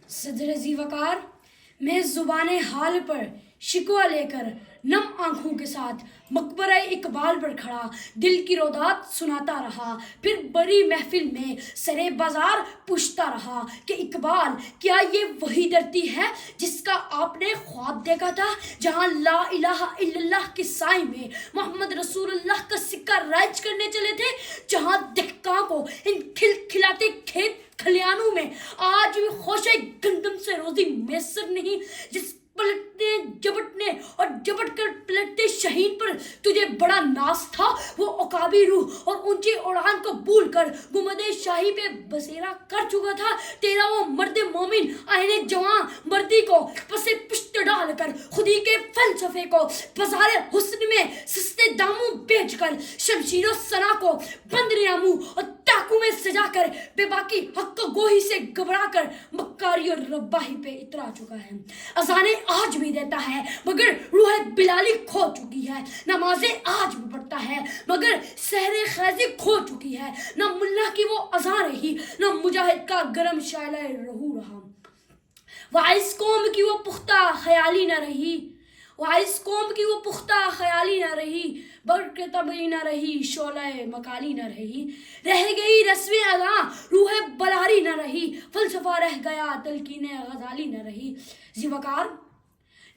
صدر ذی وقار میں زبان حال پر شکوہ لے کر نم آنکھوں کے ساتھ مقبرہ اقبال پر کھڑا دل کی رودات سناتا رہا، پھر بڑی محفل میں سرے بازار پوچھتا رہا کہ اقبال کیا یہ وہی دھرتی ہے جس کا آپ نے خواب دیکھا تھا، جہاں لا الہ الا اللہ کے سائے میں محمد رسول اللہ کا سکہ رائج کرنے چلے تھے، جہاں دہقاں کو ان کھلکھلاتے کھیت کھلیانوں میں آج بھی خوشے گندم سے روزی میسر نہیں، جس پلٹنے جبٹنے اور جبٹ کر پلٹتے شہین پر تجھے بڑا ناز تھا، وہ عقابی روح اور اونچی اڑان کو بھول کر گنبد شاہی پہ بسیرا کر چکا تھا، تیرا وہ مرد مومن آئین جوان مردی کو پس پشت ڈال کر خودی کے فلسفے کو بازار حسن میں سستے داموں بیچ کر شمشیر و سنا کو بندریاں منہ اور ٹاکو میں سجا کر بے باکی حق گوہی سے گھبرا کر مکاری اور رباہی پہ اترا چکا ہے، اذانیں آج بھی دیتا ہے مگر روح بلالی کھو چکی ہے، نمازیں آج بھی پڑھتا ہے مگر سحر خیزی کھو چکی ہے، نہ ملا کی وہ اذان رہی نہ مجاہد کا گرم شعلہ رہو رہا، وائس قوم کی وہ پختہ خیالی نہ رہی، وائس قوم کی وہ پختہ خیالی نہ رہی، برق طبعی نہ رہی، شعلہ مکالی نہ رہی، رہ گئی رسم اذاں روح بلاری نہ رہی، فلسفہ رہ گیا تلقین غزالی نہ رہی۔ ذی وقار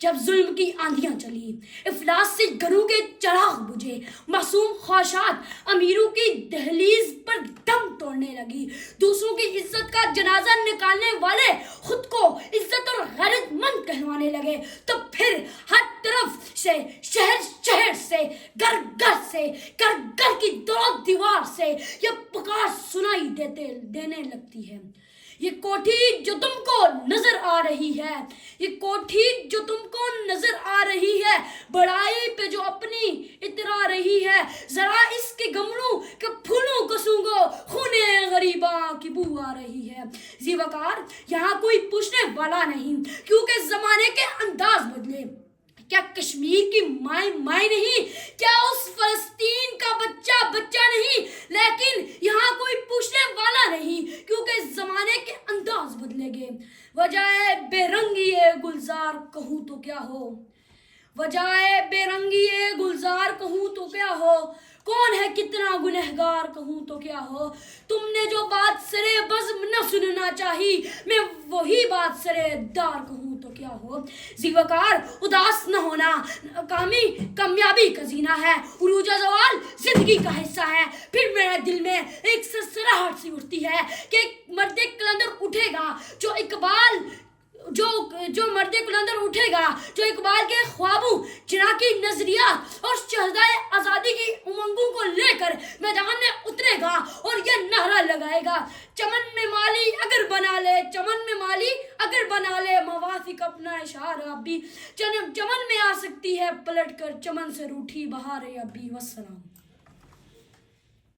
جب ظلم کی آندھیاں چلی، افلاس سے گھروں کے چراغ بجھے، معصوم خواہشات امیروں کی دہلیز پر دم توڑنے لگی، دوسروں کی عزت کا جنازہ نکالنے والے خود کو عزت اور غیرت مند کہلوانے لگے، تو پھر ہر طرف سے شہر شہر سے گھر گھر سے گھر گھر کی دو دیوار سے یہ پکار سنائی دینے لگتی ہے، یہ کوٹھی جو تم کو نظر آ رہی ہے، یہ کوٹھی جو تم کو نظر آ رہی ہے، بڑائی پہ جو اپنی اترا رہی ہے، ذرا اس کے گمروں کے پھولوں کو سونگو، خونے غریباں کی بو آ رہی ہے۔ ذی وقار یہاں کوئی پوچھنے والا نہیں کیونکہ زمانے کے انداز بدلے، کیا کشمیر کی مائیں نہیں، کیا اس فلسطین کا بچہ بچہ نہیں، لیکن یہاں کوئی پوچھنے والا نہیں کیونکہ زمانے کے انداز بدلے گئے، وجہ بے رنگی گلزار کہوں تو کیا ہو، وجہ بے رنگی گلزار کہوں تو کیا ہو، کون ہے کتنا گنہگار کہوں تو کیا ہو، تم نے جو بات سرے بزم نہ سننا چاہی، میں وہی بات سرے دار کہوں تو کیا ہو۔ ذی وقار اداس نہ ہونا کامیابی کا زینہ ہے، عروج زوال زندگی کا حصہ ہے، پھر میرے دل میں ایک سرسراہٹ سی اٹھتی ہے کہ ایک مرد قلندر اٹھے گا جو مرد قلندر اٹھے گا جو اقبال کے خوابوں، چراغی نظریات اور شہزائے آزادی کی امنگوں کو لے کر میدان میں اترے گا اور یہ نعرہ لگائے گا، چمن میں مالی اگر بنا لے، چمن میں مالی اگر بنا لے، موافق اپنا اشعار اب بھی چمن میں آ سکتی ہے پلٹ کر، چمن سے روٹھی بہار اب بھی۔ والسلام۔